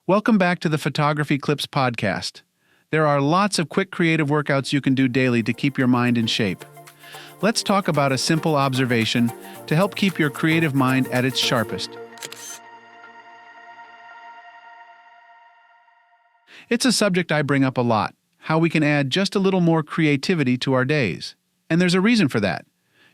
Welcome back to the Photography Clips podcast. There are lots of quick creative workouts you can do daily to keep your mind in shape. Let's talk about a simple observation to help keep your creative mind at its sharpest. It's a subject I bring up a lot, how we can add just a little more creativity to our days. And there's a reason for that.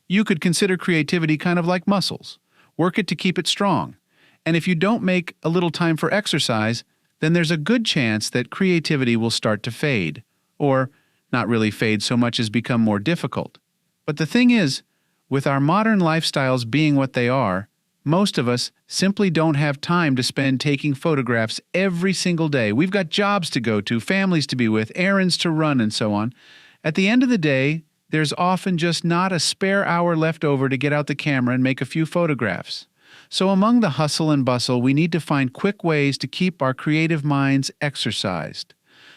You could consider creativity kind of like muscles. Work it to keep it strong. And if you don't make a little time for exercise, then there's a good chance that creativity will start to fade. Or not really fade so much as become more difficult. But the thing is, with our modern lifestyles being what they are, most of us simply don't have time to spend taking photographs every single day. We've got jobs to go to, families to be with, errands to run, and so on. At the end of the day, there's often just not a spare hour left over to get out the camera and make a few photographs. So among the hustle and bustle, we need to find quick ways to keep our creative minds exercised.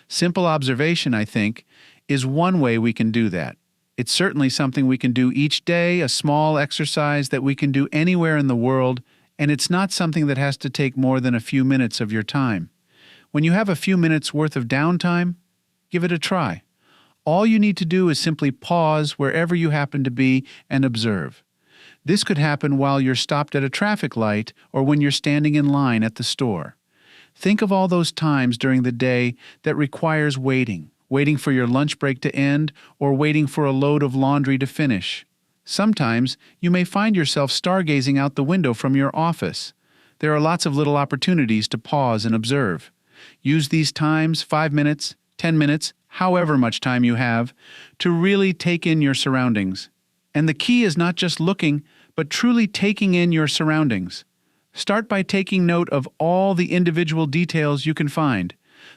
Simple observation, I think, is one way we can do that. It's certainly something we can do each day, a small exercise that we can do anywhere in the world, and it's not something that has to take more than a few minutes of your time. When you have a few minutes worth of downtime, give it a try. All you need to do is simply pause wherever you happen to be and observe. This could happen while you're stopped at a traffic light or when you're standing in line at the store. Think of all those times during the day that requires waiting for your lunch break to end or waiting for a load of laundry to finish. Sometimes you may find yourself stargazing out the window from your office. There are lots of little opportunities to pause and observe. Use these times, 5 minutes, 10 minutes, however much time you have, to really take in your surroundings. And the key is not just looking, but truly taking in your surroundings. Start by taking note of all the individual details you can find,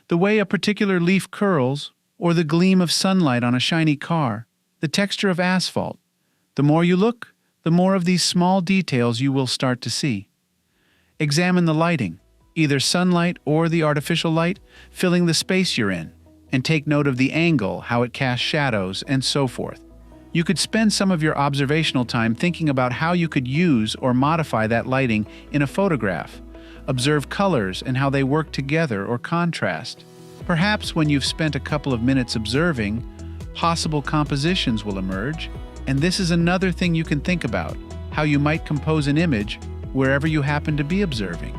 the way a particular leaf curls, or the gleam of sunlight on a shiny car, the texture of asphalt. The more you look, the more of these small details you will start to see. Examine the lighting, either sunlight or the artificial light, filling the space you're in, and take note of the angle, how it casts shadows, and so forth. You could spend some of your observational time thinking about how you could use or modify that lighting in a photograph. Observe colors and how they work together or contrast. Perhaps when you've spent a couple of minutes observing, possible compositions will emerge. And this is another thing you can think about, how you might compose an image wherever you happen to be observing.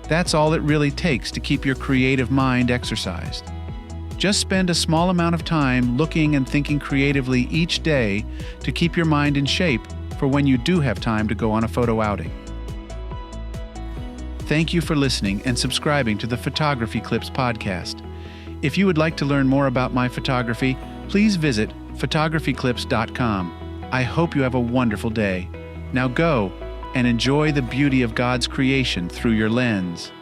That's all it really takes to keep your creative mind exercised. Just spend a small amount of time looking and thinking creatively each day to keep your mind in shape for when you do have time to go on a photo outing. Thank you for listening and subscribing to the Photography Clips podcast. If you would like to learn more about my photography, please visit photographyclips.com. I hope you have a wonderful day. Now go and enjoy the beauty of God's creation through your lens.